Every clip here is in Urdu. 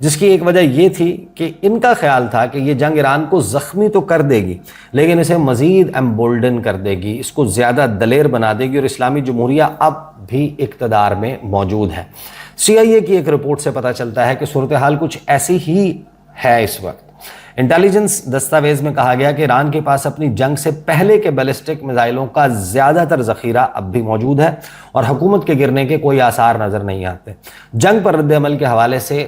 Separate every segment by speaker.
Speaker 1: جس کی ایک وجہ یہ تھی کہ ان کا خیال تھا کہ یہ جنگ ایران کو زخمی تو کر دے گی لیکن اسے مزید ایمبولڈن کر دے گی، اس کو زیادہ دلیر بنا دے گی، اور اسلامی جمہوریہ اب بھی اقتدار میں موجود ہے۔ CIA کی ایک رپورٹ سے پتہ چلتا ہے کہ صورتحال کچھ ایسی ہی ہے اس وقت۔ انٹیلیجنس دستاویز میں کہا گیا کہ ایران کے پاس اپنی جنگ سے پہلے کے بیلسٹک میزائلوں کا زیادہ تر ذخیرہ اب بھی موجود ہے اور حکومت کے گرنے کے کوئی آثار نظر نہیں آتے۔ جنگ پر رد عمل کے حوالے سے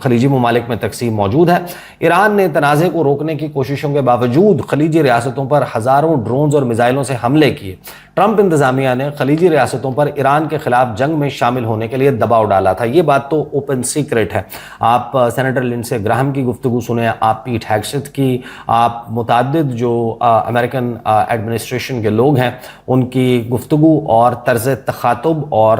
Speaker 1: خلیجی ممالک میں تقسیم موجود ہے۔ ایران نے تنازع کو روکنے کی کوششوں کے باوجود خلیجی ریاستوں پر ہزاروں ڈرونز اور میزائلوں سے حملے کیے۔ ٹرمپ انتظامیہ نے خلیجی ریاستوں پر ایران کے خلاف جنگ میں شامل ہونے کے لیے دباؤ ڈالا تھا۔ یہ بات تو اوپن سیکرٹ ہے۔ آپ سینیٹر لنڈسے گراہم کی گفتگو سنیں، آپ پیٹ ہیگسیت کی، آپ متعدد جو امریکن ایڈمنسٹریشن کے لوگ ہیں ان کی گفتگو اور طرز تخاطب اور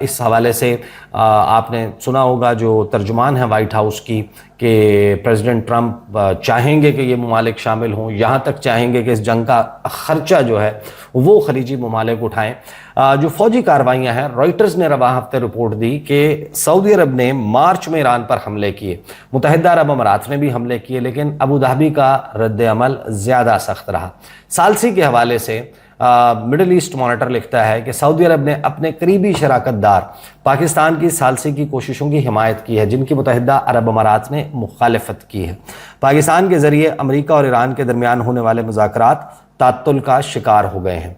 Speaker 1: اس حوالے سے آپ نے سنا ہوگا جو ترجمان ہیں وائٹ ہاؤس کی کہ پریزیڈنٹ ٹرمپ چاہیں گے کہ یہ ممالک شامل ہوں، یہاں تک چاہیں گے کہ اس جنگ کا خرچہ جو ہے وہ خلیجی ممالک اٹھائیں۔ جو فوجی کارروائیاں ہیں، رائٹرز نے رواں ہفتے رپورٹ دی کہ سعودی عرب نے مارچ میں ایران پر حملے کیے، متحدہ عرب امارات نے بھی حملے کیے، لیکن ابوظہبی کا رد عمل زیادہ سخت رہا۔ ثالثی کے حوالے سے مڈل ایسٹ مانیٹر لکھتا ہے کہ سعودی عرب نے اپنے قریبی شراکت دار پاکستان کی ثالثی کی کوششوں کی حمایت کی ہے، جن کی متحدہ عرب امارات نے مخالفت کی ہے۔ پاکستان کے ذریعے امریکہ اور ایران کے درمیان ہونے والے مذاکرات تعطل کا شکار ہو گئے ہیں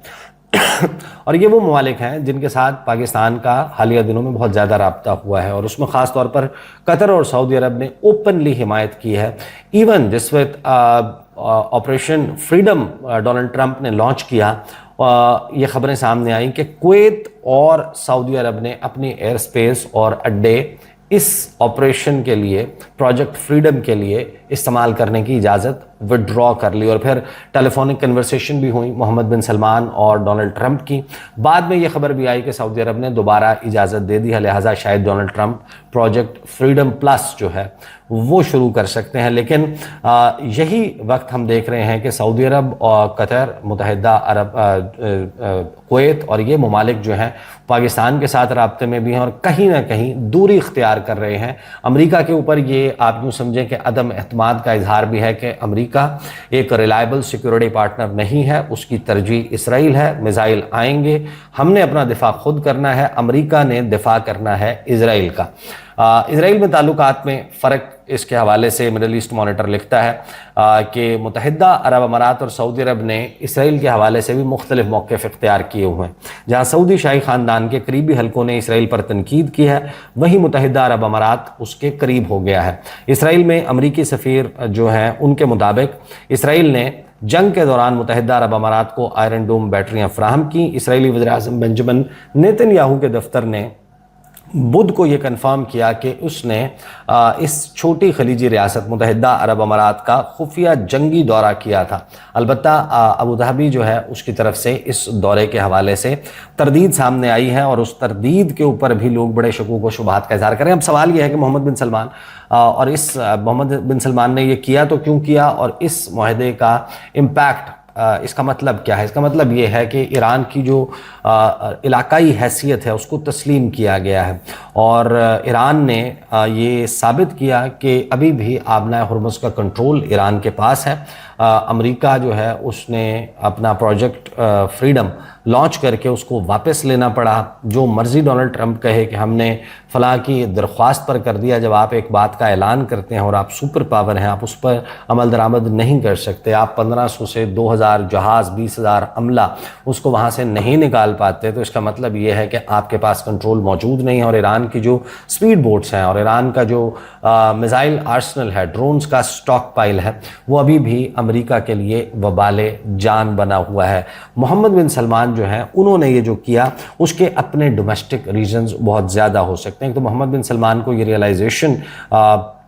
Speaker 1: اور یہ وہ ممالک ہیں جن کے ساتھ پاکستان کا حالیہ دنوں میں بہت زیادہ رابطہ ہوا ہے، اور اس میں خاص طور پر قطر اور سعودی عرب نے اوپنلی حمایت کی ہے۔ ایون جس وقت آپریشن فریڈم ڈونلڈ ٹرمپ نے لانچ کیا، یہ خبریں سامنے آئیں کہ کویت اور سعودی عرب نے اپنی ایئر سپیس اور اڈے اس آپریشن کے لیے، پروجیکٹ فریڈم کے لیے استعمال کرنے کی اجازت وڈرا کر لی، اور پھر ٹیلی فونک کنورسیشن بھی ہوئی محمد بن سلمان اور ڈونلڈ ٹرمپ کی۔ بعد میں یہ خبر بھی آئی کہ سعودی عرب نے دوبارہ اجازت دے دی ہے، لہٰذا شاید Donald Trump project freedom plus جو ہے وہ شروع کر سکتے ہیں۔ لیکن یہی وقت ہم دیکھ رہے ہیں کہ سعودی عرب اور قطر، متحدہ عرب کویت اور یہ ممالک جو ہیں پاکستان کے ساتھ رابطے میں بھی ہیں اور کہیں نہ کہیں دوری اختیار کر رہے ہیں۔ امریکہ کے اوپر یہ آپ یوں سمجھیں کہ عدم اعتماد کا اظہار بھی ہے کہ امریکہ ایک ریلائبل سیکورٹی پارٹنر نہیں ہے، اس کی ترجیح اسرائیل ہے۔ میزائل آئیں گے، ہم نے اپنا دفاع خود کرنا ہے، امریکہ نے دفاع کرنا ہے اسرائیل کا۔ اسرائیل میں تعلقات میں فرق اس کے حوالے سے مڈل ایسٹ مانیٹر لکھتا ہے کہ متحدہ عرب امارات اور سعودی عرب نے اسرائیل کے حوالے سے بھی مختلف موقف اختیار کیے ہوئے ہیں۔ جہاں سعودی شاہی خاندان کے قریبی حلقوں نے اسرائیل پر تنقید کی ہے، وہیں متحدہ عرب امارات اس کے قریب ہو گیا ہے۔ اسرائیل میں امریکی سفیر جو ہیں ان کے مطابق اسرائیل نے جنگ کے دوران متحدہ عرب امارات کو آئرن ڈوم بیٹریاں فراہم کی۔ اسرائیلی وزیر اعظم بنجمن نیتن یاہو کے دفتر نے بدھ کو یہ کنفرم کیا کہ اس نے اس چھوٹی خلیجی ریاست متحدہ عرب امارات کا خفیہ جنگی دورہ کیا تھا۔ البتہ ابوظہبی جو ہے اس کی طرف سے اس دورے کے حوالے سے تردید سامنے آئی ہے، اور اس تردید کے اوپر بھی لوگ بڑے شکوک و شبہات کا اظہار کریں۔ اب سوال یہ ہے کہ محمد بن سلمان اور محمد بن سلمان نے یہ کیا تو کیوں کیا، اور اس معاہدے کا امپیکٹ اس کا مطلب کیا ہے؟ اس کا مطلب یہ ہے کہ ایران کی جو علاقائی حیثیت ہے اس کو تسلیم کیا گیا ہے، اور ایران نے یہ ثابت کیا کہ ابھی بھی آبنائے ہرمز کا کنٹرول ایران کے پاس ہے۔ امریکہ جو ہے اس نے اپنا پروجیکٹ فریڈم لانچ کر کے اس کو واپس لینا پڑا۔ جو مرضی ڈونلڈ ٹرمپ کہے کہ ہم نے فلاں کی درخواست پر کر دیا، جب آپ ایک بات کا اعلان کرتے ہیں اور آپ سپر پاور ہیں، آپ اس پر عمل درآمد نہیں کر سکتے، آپ 1500 سے 2000 جہاز، 20,000 عملہ اس کو وہاں سے نہیں نکال پاتے، تو اس کا مطلب یہ ہے کہ آپ کے پاس کنٹرول موجود نہیں ہے۔ اور ایران کی جو سپیڈ بوٹس ہیں اور ایران کا جو میزائل آرسنل ہے، ڈرونز کا سٹاک پائل ہے، وہ ابھی بھی امریکہ کے لیے وبال جان بنا ہوا ہے۔ محمد بن سلمان جو ہیں انہوں نے یہ جو کیا اس کے اپنے ڈومیسٹک ریزنز بہت زیادہ ہو سکتے ہیں۔ تو محمد بن سلمان کو یہ ریئلائزیشن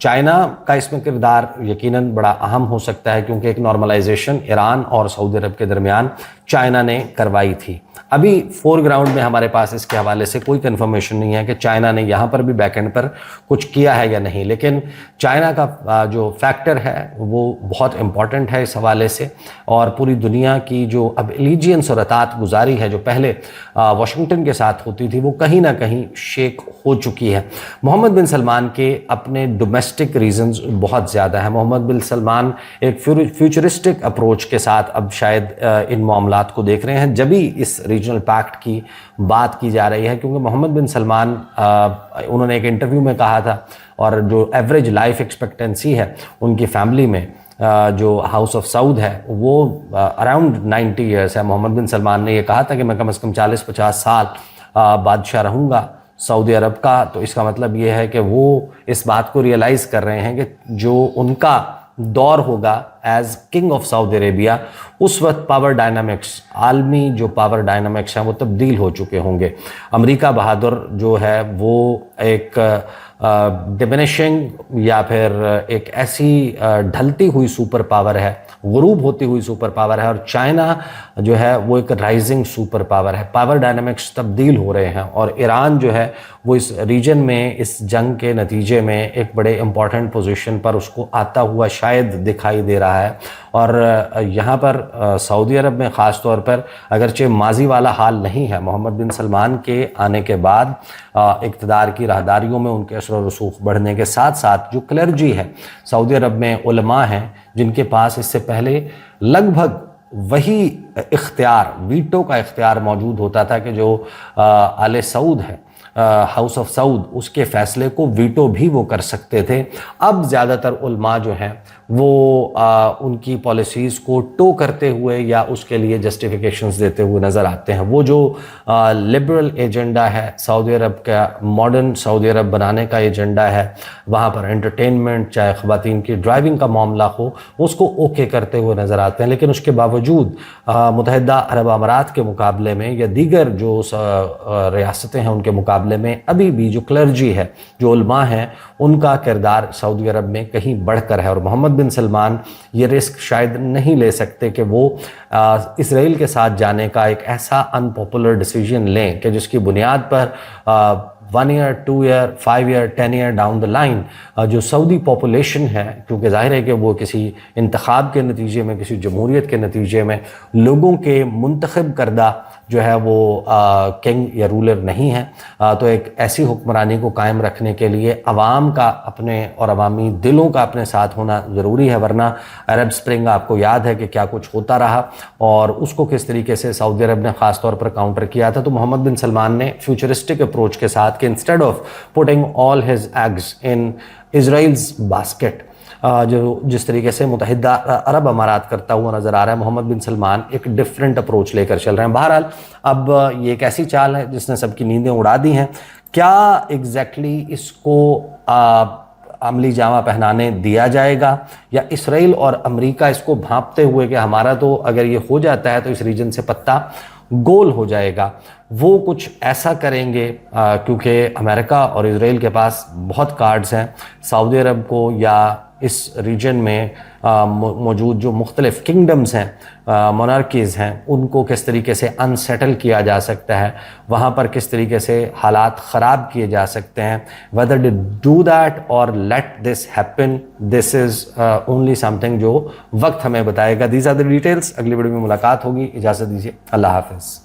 Speaker 1: چائنا کا اس میں کردار یقیناً بڑا اہم ہو سکتا ہے، کیونکہ ایک نارملائزیشن ایران اور سعودی عرب کے درمیان چائنا نے کروائی تھی۔ ابھی فور گراؤنڈ میں ہمارے پاس اس کے حوالے سے کوئی کنفرمیشن نہیں ہے کہ چائنا نے یہاں پر بھی بیک اینڈ پر کچھ کیا ہے یا نہیں، لیکن چائنا کا جو فیکٹر ہے وہ بہت امپورٹنٹ ہے اس حوالے سے، اور پوری دنیا کی جو اب الیجینس اور اطاعت گزاری ہے جو پہلے واشنگٹن کے ساتھ ہوتی تھی، وہ کہیں نہ کہیں شیک ہو چکی ہے۔ محمد بن سلمان کے اپنے ڈومیسٹک ریزنز بہت زیادہ ہیں۔ محمد بن سلمان ایک فیوچرسٹک اپروچ کے ساتھ اب شاید ان معاملات کو دیکھ رہے ہیں، جبھی اس ریجنل پیکٹ کی بات کی جا رہی ہے، کیونکہ محمد بن سلمان انہوں نے ایک انٹرویو میں کہا تھا، اور جو ایوریج لائف ایکسپیکٹنسی ہے ان کی فیملی میں جو ہاؤس آف سعود ہے وہ اراؤنڈ 90 ایئرس ہے۔ محمد بن سلمان نے یہ کہا تھا کہ میں کم از کم 40-50 سال بادشاہ رہوں گا سعودی عرب کا، تو اس کا مطلب یہ ہے کہ وہ اس بات کو ریئلائز کر رہے ہیں کہ جو ان کا دور ہوگا as king of Saudi Arabia, اس وقت پاور ڈائنامکس، عالمی جو پاور ڈائنامکس ہیں وہ تبدیل ہو چکے ہوں گے۔ امریکہ بہادر جو ہے وہ ایک ڈیمینشنگ یا پھر ایک ایسی ڈھلتی ہوئی سپر پاور ہے، غروب ہوتی ہوئی سپر پاور ہے، اور چائنا جو ہے وہ ایک رائزنگ سپر پاور ہے۔ پاور ڈائنامکس تبدیل ہو رہے ہیں، اور ایران جو ہے وہ اس ریجن میں اس جنگ کے نتیجے میں ایک بڑے امپورٹنٹ پوزیشن پر اس کو آتا ہوا شاید دکھائی دے رہا ہے۔ اور یہاں پر سعودی عرب میں خاص طور پر اگرچہ ماضی والا حال نہیں ہے، محمد بن سلمان کے آنے کے بعد اقتدار کی راہداریوں میں ان کے اثر و رسوخ بڑھنے کے ساتھ ساتھ جو کلرجی ہے سعودی عرب میں، علماء ہیں جن کے پاس اس سے پہلے لگ بھگ وہی اختیار، ویٹو کا اختیار موجود ہوتا تھا کہ جو آل سعود ہے، ہاؤس آف سعود، اس کے فیصلے کو ویٹو بھی وہ کر سکتے تھے۔ اب زیادہ تر علماء جو ہیں وہ ان کی پالیسیز کو ٹو کرتے ہوئے یا اس کے لیے جسٹیفیکیشنز دیتے ہوئے نظر آتے ہیں۔ وہ جو لبرل ایجنڈا ہے سعودی عرب کا، ماڈرن سعودی عرب بنانے کا ایجنڈا ہے، وہاں پر انٹرٹینمنٹ، چاہے خواتین کی ڈرائیونگ کا معاملہ ہو، اس کو اوکے کرتے ہوئے نظر آتے ہیں۔ لیکن اس کے باوجود متحدہ عرب امارات کے مقابلے میں یا دیگر جو ریاستیں ہیں ان کے مقابلے میں ابھی بھی جو کلرجی ہے، جو علماء ہیں، ان کا کردار سعودی عرب میں کہیں بڑھ کر ہے، اور محمد بن سلمان یہ رسک شاید نہیں لے سکتے کہ وہ اسرائیل کے ساتھ جانے کا ایک ایسا ان پاپولر ڈیسیجن لیں کہ جس کی بنیاد پر 1 year 2 year 5 year 10 year down the line جو سعودی پاپولیشن ہے، کیونکہ ظاہر ہے کہ وہ کسی انتخاب کے نتیجے میں، کسی جمہوریت کے نتیجے میں لوگوں کے منتخب کردہ جو ہے وہ کنگ یا رولر نہیں ہے، تو ایک ایسی حکمرانی کو قائم رکھنے کے لیے عوام کا اپنے اور عوامی دلوں کا اپنے ساتھ ہونا ضروری ہے، ورنہ عرب سپرنگ آپ کو یاد ہے کہ کیا کچھ ہوتا رہا اور اس کو کس طریقے سے سعودی عرب نے خاص طور پر کاؤنٹر کیا تھا۔ تو محمد بن سلمان نے فیوچرسٹک اپروچ کے ساتھ کہ instead of putting all his eggs in Israel's basket, جو جس طریقے سے متحدہ عرب امارات کرتا ہوا نظر آ رہا ہے، محمد بن سلمان ایک ڈیفرنٹ اپروچ لے کر چل رہے ہیں۔ بہرحال اب یہ ایک ایسی چال ہے جس نے سب کی نیندیں اڑا دی ہیں۔ کیا ایگزیکٹلی اس کو عملی جامہ پہنانے دیا جائے گا، یا اسرائیل اور امریکہ اس کو بھانپتے ہوئے کہ ہمارا تو اگر یہ ہو جاتا ہے تو اس ریجن سے پتہ گول ہو جائے گا، وہ کچھ ایسا کریں گے؟ کیونکہ امریکہ اور اسرائیل کے پاس بہت کارڈز ہیں، سعودی عرب کو یا اس ریجن میں موجود جو مختلف کنگڈمز ہیں، مونارکیز ہیں، ان کو کس طریقے سے انسیٹل کیا جا سکتا ہے، وہاں پر کس طریقے سے حالات خراب کیے جا سکتے ہیں۔ whether to do that or let this happen, this is only something جو وقت ہمیں بتائے گا۔ these are the details۔ اگلی ویڈیو میں ملاقات ہوگی، اجازت دیجیے، اللہ حافظ۔